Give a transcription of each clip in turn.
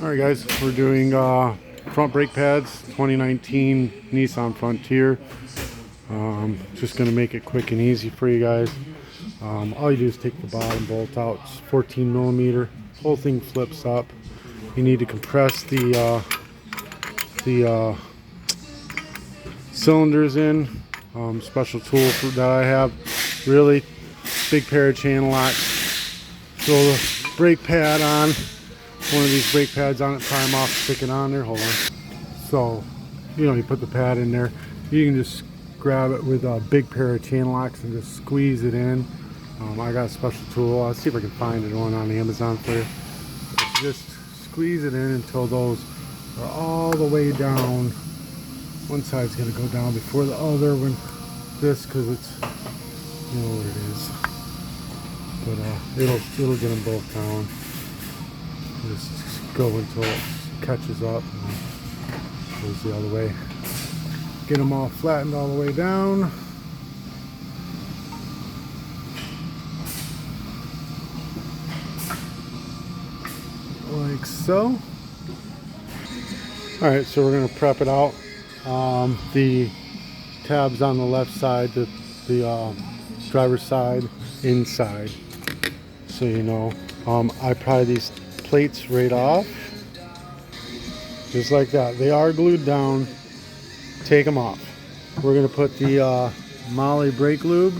Alright guys, we're doing front brake pads, 2019 Nissan Frontier. Just going to make it quick and easy for you guys. All you do is take the bottom bolt out. It's 14 millimeter. Whole thing flips up. You need to compress the cylinders in. Special tool that I have. Really big pair of channel locks. Throw the brake pad on. One of these brake pads on it, pry them off, stick it on there. Hold on. So, you put the pad in there. You can just grab it with a big pair of chain locks and just squeeze it in. I got a special tool. I'll see if I can find it one on Amazon for you. Just squeeze it in until those are all the way down. One side's going to go down before the other when this, because it's, you know what it is. But it'll get them both down. Just go until it catches up and goes the other way. Get them all flattened all the way down. Like so. Alright, so we're going to prep it out. The tabs on the left side, the driver's side, inside. So you know, I pry these plates right off. Just like that. They are glued down. Take them off. We're going to put the moly brake lube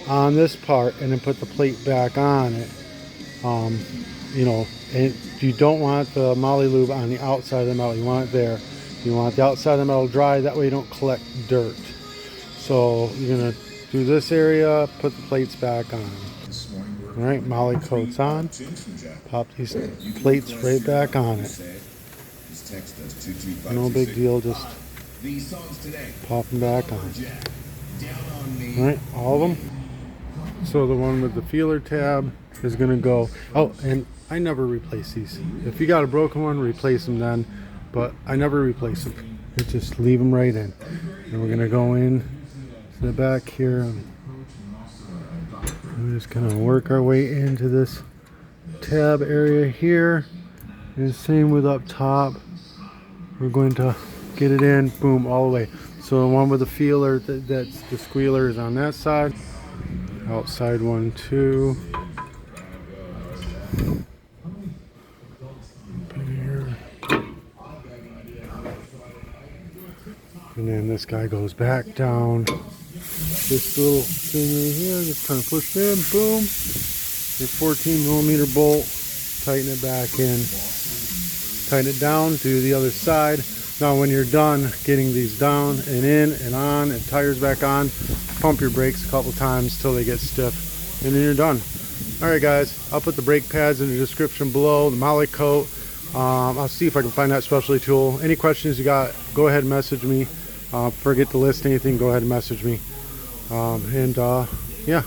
on this part and then put the plate back on it. And you don't want the moly lube on the outside of the metal. You want it there. You want the outside of the metal dry. That way you don't collect dirt. So you're going to do this area, put the plates back on. Alright, molykote's on. Pop these plates right back on it. No big deal, just pop them back on. Alright, all of them. So the one with the feeler tab is going to go. Oh, and I never replace these. If you got a broken one, replace them then. But I never replace them. You just leave them right in. And we're going to go in to the back here. And we're just going to work our way into this tab area here. And same with up top. We're going to get it in, boom, all the way. So the one with the feeler, that's the squealer, is on that side. Outside one too. And then this guy goes back down. This little thing right here, just kind of push in, boom. Your 14 millimeter bolt, tighten it back in. Tighten it down, do the other side. Now when you're done getting these down and in and on and tires back on, pump your brakes a couple times till they get stiff, and then you're done. Alright guys, I'll put the brake pads in the description below, the molykote. I'll see if I can find that specialty tool. Any questions you got, go ahead and message me. Forget to list anything, go ahead and message me. Yeah.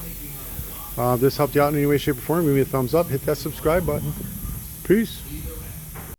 This helped you out in any way, shape, or form. Give me a thumbs up, hit that subscribe button. Peace.